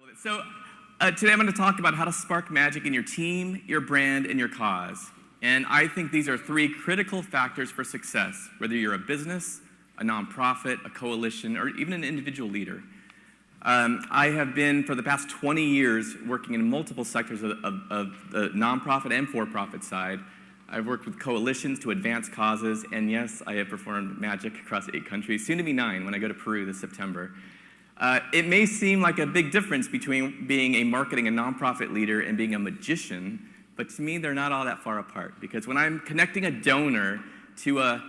Today I'm going to talk about how to spark magic in your team, your brand, and your cause. And I think these are three critical factors for success, whether you're a business, a nonprofit, a coalition, or even an individual leader. I have been, for the past 20 years, working in multiple sectors of the nonprofit and for-profit side. I've worked with coalitions to advance causes, and yes, I have performed magic across 8 countries, soon to be 9 when I go to Peru this September. It may seem like a big difference between being a marketing and nonprofit leader and being a magician, but to me, they're not all that far apart. Because when I'm connecting a donor to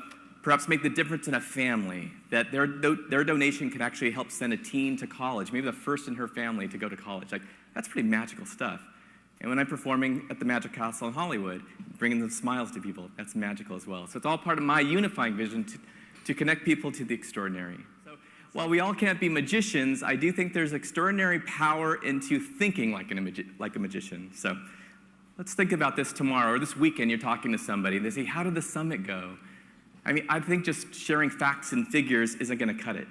perhaps make the difference in a family, that their donation can actually help send a teen to college, maybe the first in her family to go to college. Like, that's pretty magical stuff. And when I'm performing at the Magic Castle in Hollywood, bringing the smiles to people, that's magical as well. So it's all part of my unifying vision to connect people to the extraordinary. While we all can't be magicians, I do think there's extraordinary power into thinking like a magician. So let's think about this tomorrow or this weekend. You're talking to somebody, and they say, how did the summit go? I mean, I think just sharing facts and figures isn't going to cut it.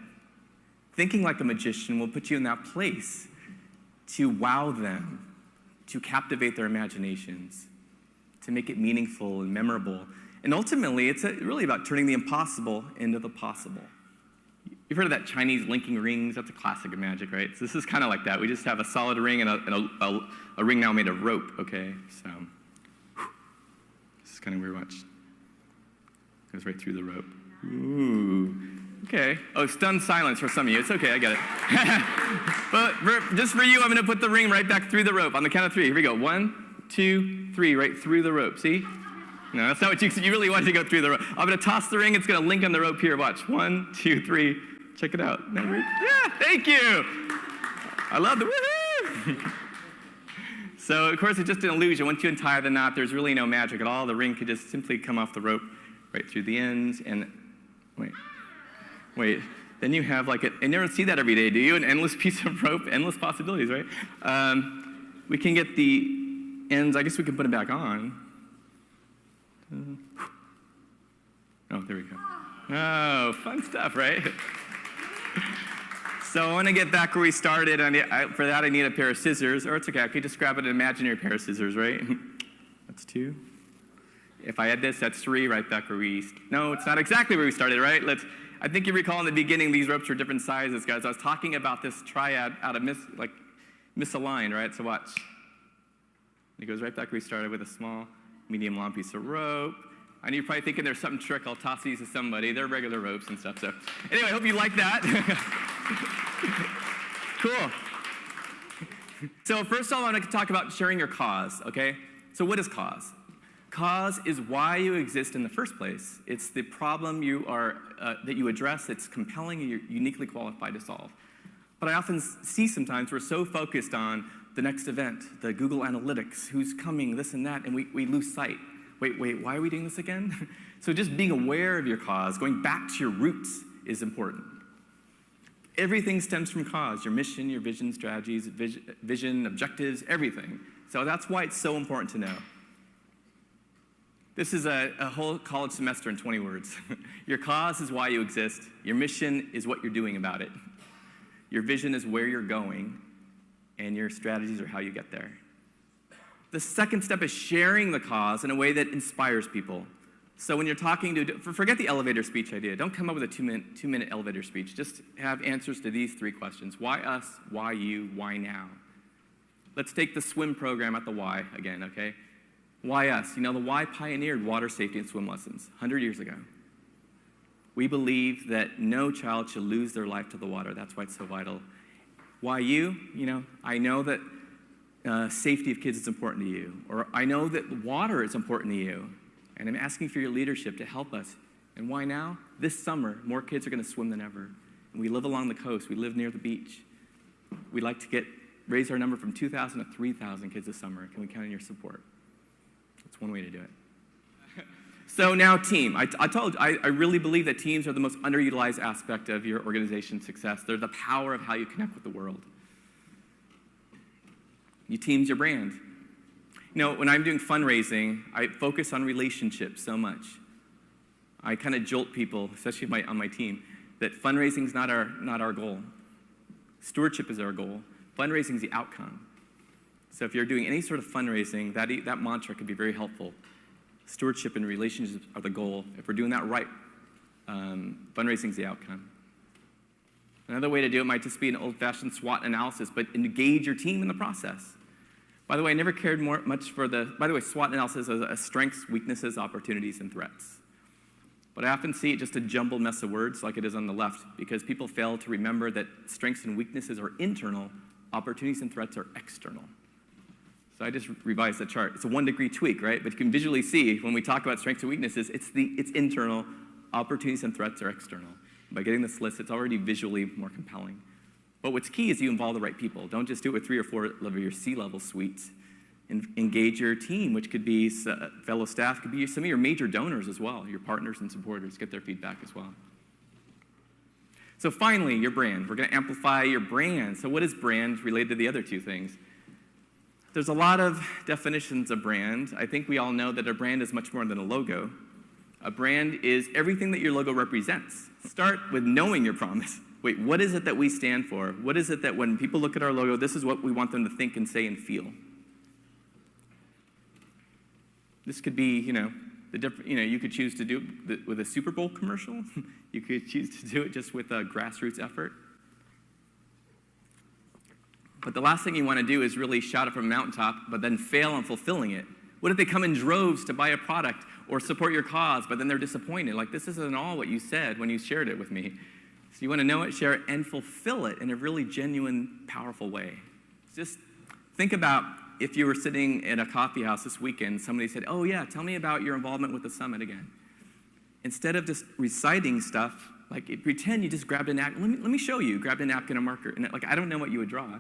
Thinking like a magician will put you in that place to wow them, to captivate their imaginations, to make it meaningful and memorable. And ultimately, it's really about turning the impossible into the possible. You've heard of that Chinese linking rings? That's a classic of magic, right? So this is kind of like that. We just have a solid ring and a ring now made of rope, okay? So this is kind of weird. Watch. Goes right through the rope. Ooh. Okay. Oh, stunned silence for some of you. It's okay, I get it. But just for you, I'm going to put the ring right back through the rope on the count of 3. Here we go. 1, 2, 3, right through the rope. See? No, that's not what you really wanted to go through the rope. I'm going to toss the ring. It's going to link on the rope here. Watch. 1, 2, 3. Check it out. Yeah, thank you. I love the woohoo. So, of course, it's just an illusion. Once you untie the knot, there's really no magic at all. The ring could just simply come off the rope right through the ends. And wait. Then you have like and you don't see that every day, do you? An endless piece of rope, endless possibilities, right? We can get the ends. I guess we can put it back on. Oh, there we go. Oh, fun stuff, right? So I want to get back where we started. For that, I need a pair of scissors. Or it's okay, I could just grab an imaginary pair of scissors, right? That's 2. If I had this, that's 3, right back where we... No, it's not exactly where we started, right? I think you recall in the beginning, these ropes were different sizes, guys. I was talking about this triad out of misaligned, right? So watch. It goes right back where we started with a small, medium, long piece of rope. I know you're probably thinking there's something trick. I'll toss these to somebody. They're regular ropes and stuff. So anyway, I hope you like that. Cool. So first of all, I want to talk about sharing your cause, okay? So what is cause? Cause is why you exist in the first place. It's the problem that you address that's compelling and you're uniquely qualified to solve. But I often see sometimes we're so focused on the next event, the Google Analytics, who's coming, this and that, and we lose sight. Wait, why are we doing this again? So just being aware of your cause, going back to your roots is important. Everything stems from cause, your mission, your vision, strategies, vision, objectives, everything. So that's why it's so important to know. This is a whole college semester in 20 words. Your cause is why you exist. Your mission is what you're doing about it. Your vision is where you're going, and your strategies are how you get there. The second step is sharing the cause in a way that inspires people. So when you're talking to, forget the elevator speech idea. Don't come up with a two-minute elevator speech. Just have answers to these 3 questions. Why us? Why you? Why now? Let's take the swim program at the Y again, okay? Why us? You know, the Y pioneered water safety and swim lessons 100 years ago. We believe that no child should lose their life to the water. That's why it's so vital. Why you? You know, I know that safety of kids is important to you. Or I know that water is important to you. And I'm asking for your leadership to help us. And why now? This summer, more kids are going to swim than ever. And we live along the coast. We live near the beach. We'd like to raise our number from 2,000 to 3,000 kids this summer. Can we count on your support? That's one way to do it. So now team. I really believe that teams are the most underutilized aspect of your organization's success. They're the power of how you connect with the world. Your team's your brand. You know, when I'm doing fundraising, I focus on relationships so much. I kind of jolt people, especially on my team, that fundraising is not our goal. Stewardship is our goal. Fundraising is the outcome. So if you're doing any sort of fundraising, that mantra could be very helpful. Stewardship and relationships are the goal. If we're doing that right, fundraising is the outcome. Another way to do it might just be an old-fashioned SWOT analysis, but engage your team in the process. By the way, I never cared much for SWOT analysis as strengths, weaknesses, opportunities, and threats. But I often see it just a jumbled mess of words like it is on the left, because people fail to remember that strengths and weaknesses are internal, opportunities and threats are external. So I just revised the chart. It's a 1-degree tweak, right? But you can visually see when we talk about strengths and weaknesses, it's internal, opportunities and threats are external. By getting this list, it's already visually more compelling. But what's key is you involve the right people. Don't just do it with 3 or 4 of your C-level suites. Engage your team, which could be fellow staff, could be some of your major donors as well, your partners and supporters. Get their feedback as well. So finally, your brand. We're going to amplify your brand. So what is brand related to the other 2 things? There's a lot of definitions of brand. I think we all know that a brand is much more than a logo. A brand is everything that your logo represents. Start with knowing your promise. Wait, what is it that we stand for? What is it that when people look at our logo, this is what we want them to think and say and feel? This could be, you could choose to do it with a Super Bowl commercial. You could choose to do it just with a grassroots effort. But the last thing you want to do is really shout it from a mountaintop, but then fail on fulfilling it. What if they come in droves to buy a product or support your cause, but then they're disappointed? Like, this isn't all what you said when you shared it with me. So you want to know it, share it, and fulfill it in a really genuine, powerful way. Just think about if you were sitting at a coffee house this weekend, somebody said, oh yeah, tell me about your involvement with the summit again. Instead of just reciting stuff, like pretend you just grabbed a napkin. Let me show you. Grabbed a napkin and a marker. And I don't know what you would draw.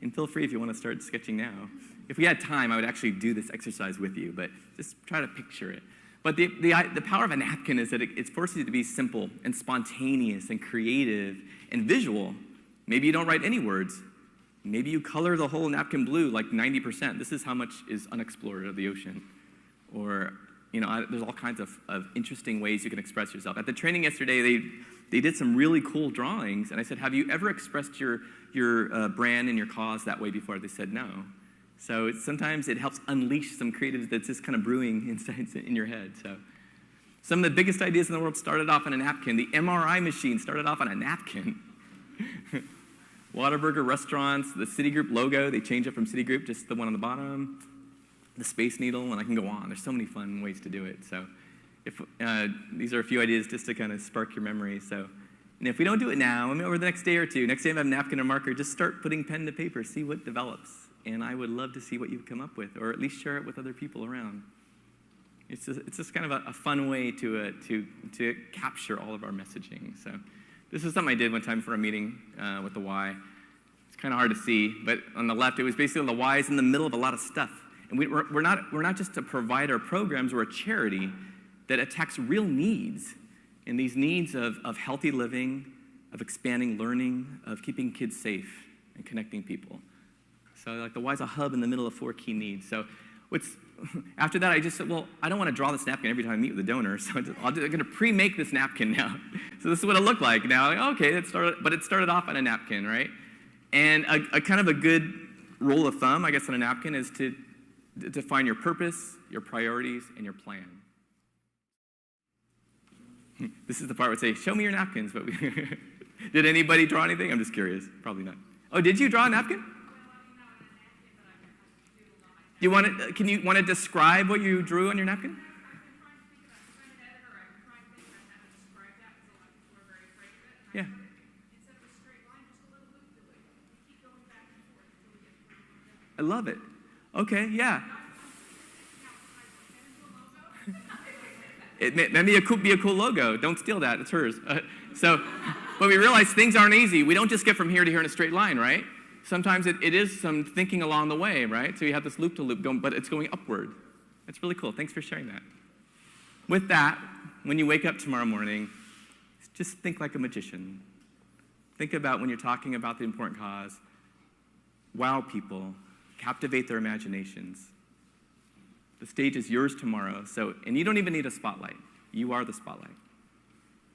And feel free if you want to start sketching now. If we had time, I would actually do this exercise with you, but just try to picture it. But the power of a napkin is that it forces you to be simple and spontaneous and creative and visual. Maybe you don't write any words. Maybe you color the whole napkin blue, like 90%. This is how much is unexplored of the ocean. Or, there's all kinds of interesting ways you can express yourself. At the training yesterday, they did some really cool drawings, and I said, have you ever expressed your brand and your cause that way before? They said no. So sometimes it helps unleash some creative that's just kind of brewing inside in your head. So some of the biggest ideas in the world started off on a napkin. The MRI machine started off on a napkin. Whataburger restaurants, the Citigroup logo, they changed it from Citigroup, just the one on the bottom. The Space Needle, and I can go on. There's so many fun ways to do it. So these are a few ideas just to kind of spark your memory. So, and if we don't do it now, over the next day or two, next time I have a napkin and marker, just start putting pen to paper, see what develops. And I would love to see what you come up with, or at least share it with other people around. It's just kind of a fun way to capture all of our messaging. So this is something I did one time for a meeting with the Y. It's kind of hard to see, but on the left, it was basically the Y is in the middle of a lot of stuff. And we're not just a provider of programs, we're a charity that attacks real needs. And these needs of healthy living, of expanding learning, of keeping kids safe and connecting people. So like the Y's a hub in the middle of 4 key needs. So after that, I just said, well, I don't want to draw this napkin every time I meet with a donor, so I'm going to pre-make this napkin now. So this is what it looked like now. Like, okay, it started off on a napkin, right? And a kind of a good rule of thumb, I guess, on a napkin is to define your purpose, your priorities, and your plan. This is the part where I say, show me your napkins. But did anybody draw anything? I'm just curious. Probably not. Oh, did you draw a napkin? Can you want to describe what you drew on your napkin? Yeah. I love it. Okay, yeah. Maybe it could be a cool logo. Don't steal that. It's hers. But we realize things aren't easy. We don't just get from here to here in a straight line, right? Sometimes it is some thinking along the way, right? So you have this loop-to-loop going, but it's going upward. That's really cool. Thanks for sharing that. With that, when you wake up tomorrow morning, just think like a magician. Think about when you're talking about the important cause. Wow people. Captivate their imaginations. The stage is yours tomorrow, and you don't even need a spotlight. You are the spotlight.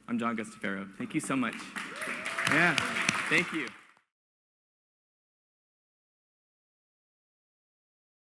I'm John Guastaferro. Thank you so much. Yeah, thank you.